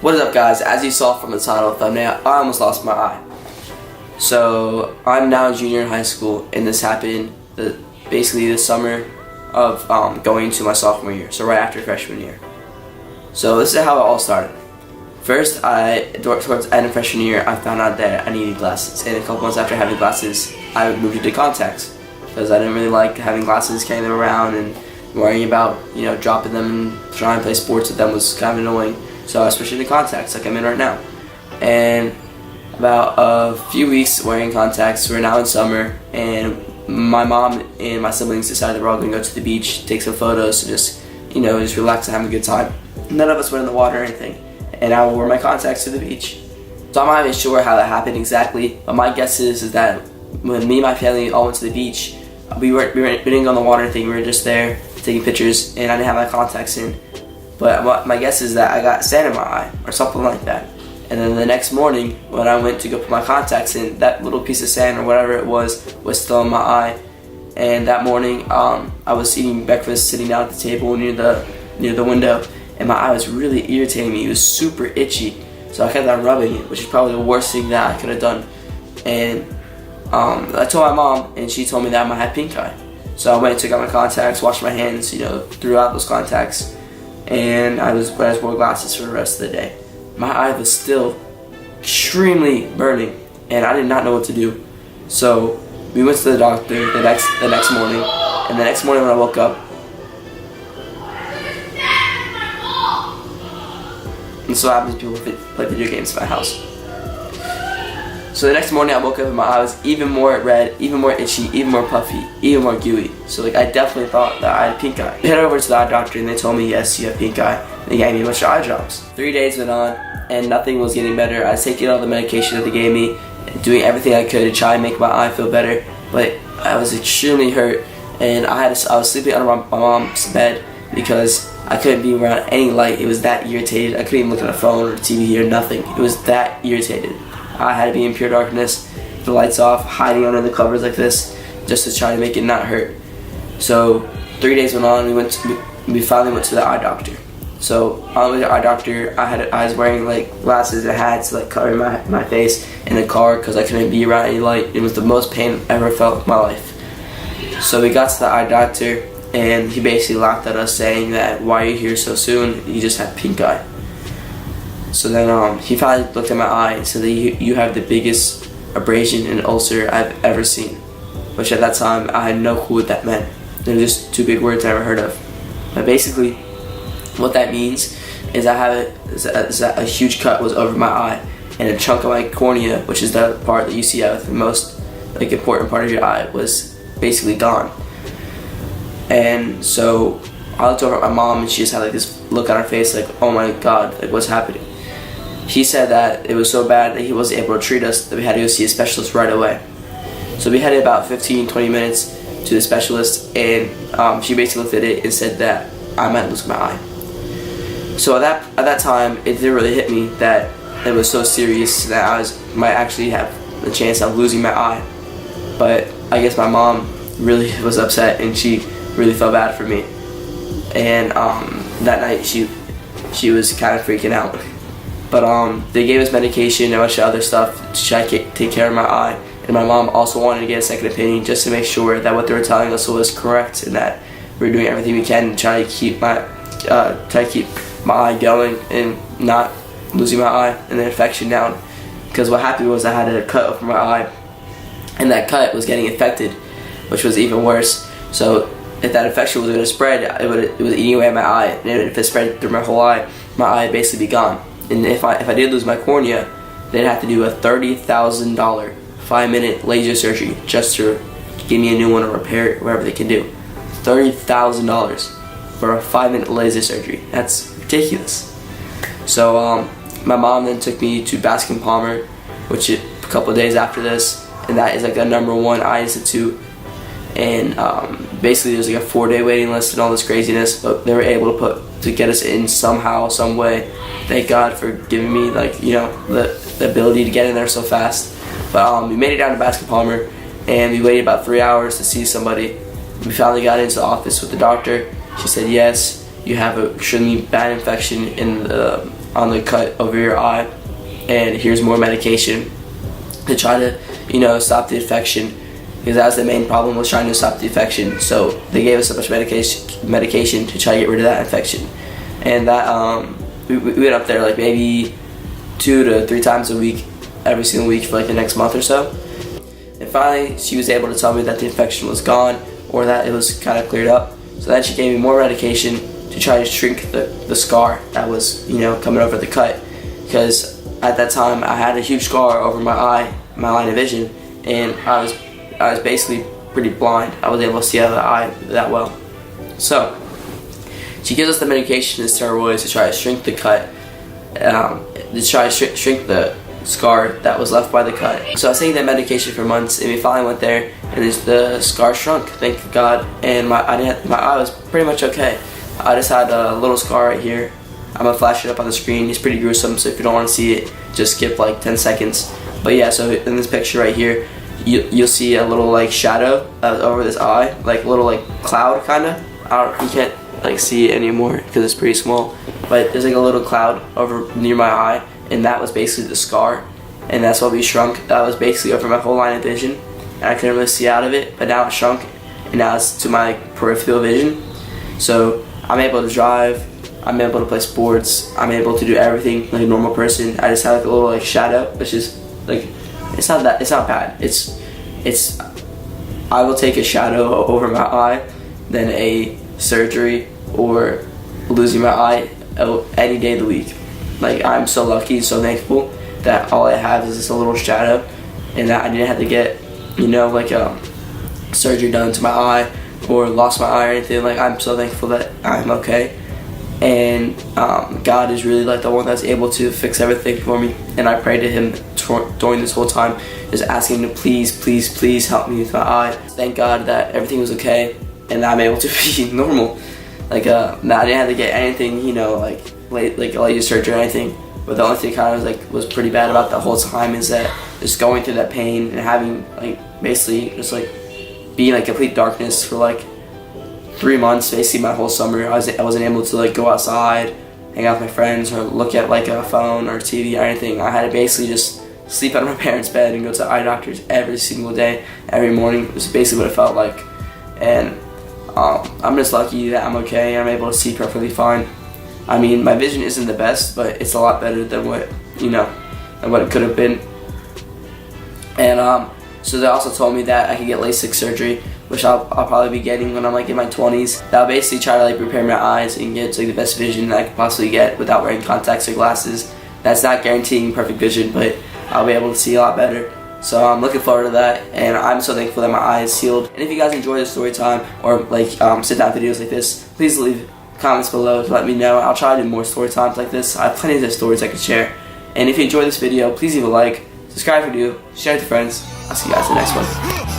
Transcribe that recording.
What is up, guys? As you saw from the title thumbnail, I almost lost my eye. So I'm now a junior in high school, and this happened basically the summer of going to my sophomore year, so right after freshman year. So this is how it all started. First, towards the end of freshman year, I found out that I needed glasses, and a couple months after having glasses, I moved into contacts because I didn't really like having glasses, carrying them around, and worrying about dropping them and trying to play sports with them was kind of annoying. So I switched into contacts like I'm in right now. And about a few weeks wearing contacts, we're now in summer, and my mom and my siblings decided we're all going to go to the beach, take some photos, and just relax and have a good time. None of us went in the water or anything, and I wore my contacts to the beach. So I'm not even sure how that happened exactly, but my guess is that when me and my family all went to the beach, we didn't go on the water thing, we were just there taking pictures, and I didn't have my contacts in. But my guess is that I got sand in my eye or something like that. And then the next morning when I went to go put my contacts in, that little piece of sand or whatever it was still in my eye. And that morning I was eating breakfast, sitting down at the table near the window, and my eye was really irritating me. It was super itchy, so I kept on rubbing it, which is probably the worst thing that I could have done. And I told my mom, and she told me that I might have pink eye. So I went and took out my contacts, washed my hands, threw out those contacts, and I just wore glasses for the rest of the day. My eye was still extremely burning, and I did not know what to do. So we went to the doctor the next morning, and the next morning when I woke up, and so happens people play video games in my house. So the next morning I woke up and my eye was even more red, even more itchy, even more puffy, even more gooey. So I definitely thought that I had pink eye. I headed over to the eye doctor and they told me, yes, you have pink eye. And they gave me a bunch of eye drops. 3 days went on and nothing was getting better. I was taking all the medication that they gave me, doing everything I could to try and make my eye feel better. But I was extremely hurt, and I was sleeping under my mom's bed because I couldn't be around any light. It was that irritated. I couldn't even look at a phone or TV or nothing. It was that irritated. I had to be in pure darkness, the lights off, hiding under the covers like this, just to try to make it not hurt. So 3 days went on. We finally went to the eye doctor. So on the way to the eye doctor, I was wearing glasses and hats to cover my face in the car because I couldn't be around any light. It was the most pain I ever felt in my life. So we got to the eye doctor, and he basically laughed at us, saying that, why are you here so soon? You just have pink eye. So then he finally looked at my eye and said that you have the biggest abrasion and ulcer I've ever seen. Which at that time, I had no clue what that meant. They were just two big words I never heard of. But basically, what that means is a huge cut was over my eye, and a chunk of my cornea, which is the part that you see out of the most important part of your eye, was basically gone. And so I looked over at my mom, and she just had this look on her face oh my god, what's happening? He said that it was so bad that he wasn't able to treat us, that we had to go see a specialist right away. So we headed about 15-20 minutes to the specialist, and she basically looked at it and said that I might lose my eye. So at that time, it didn't really hit me that it was so serious that I might actually have the chance of losing my eye. But I guess my mom really was upset, and she really felt bad for me. And that night she was kind of freaking out. But they gave us medication and a bunch of other stuff to try to take care of my eye. And my mom also wanted to get a second opinion just to make sure that what they were telling us was correct, and that we were doing everything we can to try to keep my eye going and not losing my eye and the infection down. Because what happened was I had a cut over my eye, and that cut was getting infected, which was even worse. So if that infection was going to spread, it was eating away at my eye, and if it spread through my whole eye, my eye would basically be gone. And if I did lose my cornea, they'd have to do a $30,000 5-minute laser surgery just to give me a new one or repair it, whatever they can do. $30,000 for a 5-minute laser surgery. That's ridiculous. So my mom then took me to Bascom Palmer, which is a couple of days after this, and that is a #1 eye institute. And basically there's a 4-day waiting list and all this craziness, but they were able to get us in somehow, some way. Thank God for giving me the ability to get in there so fast. But we made it down to Bascom Palmer, and we waited about 3 hours to see somebody. We finally got into the office with the doctor. She said, yes, you have an extremely bad infection in the on the cut over your eye, and here's more medication to try to, stop the infection, because that was the main problem, was trying to stop the infection. So they gave us so much medication to try to get rid of that infection. And that we went up there like maybe 2 to 3 times a week, every single week for like the next month or so. And finally, she was able to tell me that the infection was gone, or that it was kind of cleared up. So then she gave me more medication to try to shrink the scar that was, coming over the cut. Because at that time, I had a huge scar over my eye, my line of vision, and I was basically pretty blind. I was able to see out of the eye that well. So she gives us the medication and steroids to try to shrink the cut, to try to shrink the scar that was left by the cut. So I was taking that medication for months, and we finally went there, and the scar shrunk, thank God. And my eye was pretty much okay. I just had a little scar right here. I'm gonna flash it up on the screen. It's pretty gruesome, so if you don't want to see it, just skip like 10 seconds. But yeah, so in this picture right here, you'll see a little like shadow over this eye, like a little like cloud kinda. You can't like see it anymore because it's pretty small, but there's like a little cloud over near my eye, and that was basically the scar, and that's what we shrunk. That was basically over my whole line of vision, and I couldn't really see out of it, but now it's shrunk, and now it's to my peripheral vision. So I'm able to drive, I'm able to play sports, I'm able to do everything like a normal person. I just have like a little like shadow, which is like, it's not bad. It's I will take a shadow over my eye than a surgery or losing my eye any day of the week. Like, I'm so lucky and so thankful that all I have is just a little shadow, and that I didn't have to get, like surgery done to my eye or lost my eye or anything. Like, I'm so thankful that I'm okay, and God is really like the one that's able to fix everything for me. And I prayed to Him during this whole time, just asking Him to please help me with my eye. Thank God that everything was okay, and I'm able to be normal. Like, I didn't have to get anything, like laser surgery or anything. But the only thing kind of was pretty bad about the whole time is that just going through that pain and having basically just being complete darkness for 3 months, basically my whole summer. I wasn't able to go outside, hang out with my friends, or look at a phone or TV or anything. I had to basically just sleep out of my parents' bed and go to eye doctors every single day, every morning. It was basically what it felt like. And I'm just lucky that I'm okay. I'm able to see perfectly fine. I mean, my vision isn't the best, but it's a lot better than what than what it could have been. And so they also told me that I could get LASIK surgery, which I'll probably be getting when I'm in my 20s. That'll basically try to repair my eyes and get the best vision that I could possibly get without wearing contacts or glasses. That's not guaranteeing perfect vision, but I'll be able to see a lot better. So I'm looking forward to that, and I'm so thankful that my eye is healed. And if you guys enjoy the story time or sit down videos like this, please leave comments below to let me know. I'll try to do more story times like this. I have plenty of stories I can share. And if you enjoyed this video, please leave a like, subscribe if you do, share it with friends. I'll see you guys in the next one.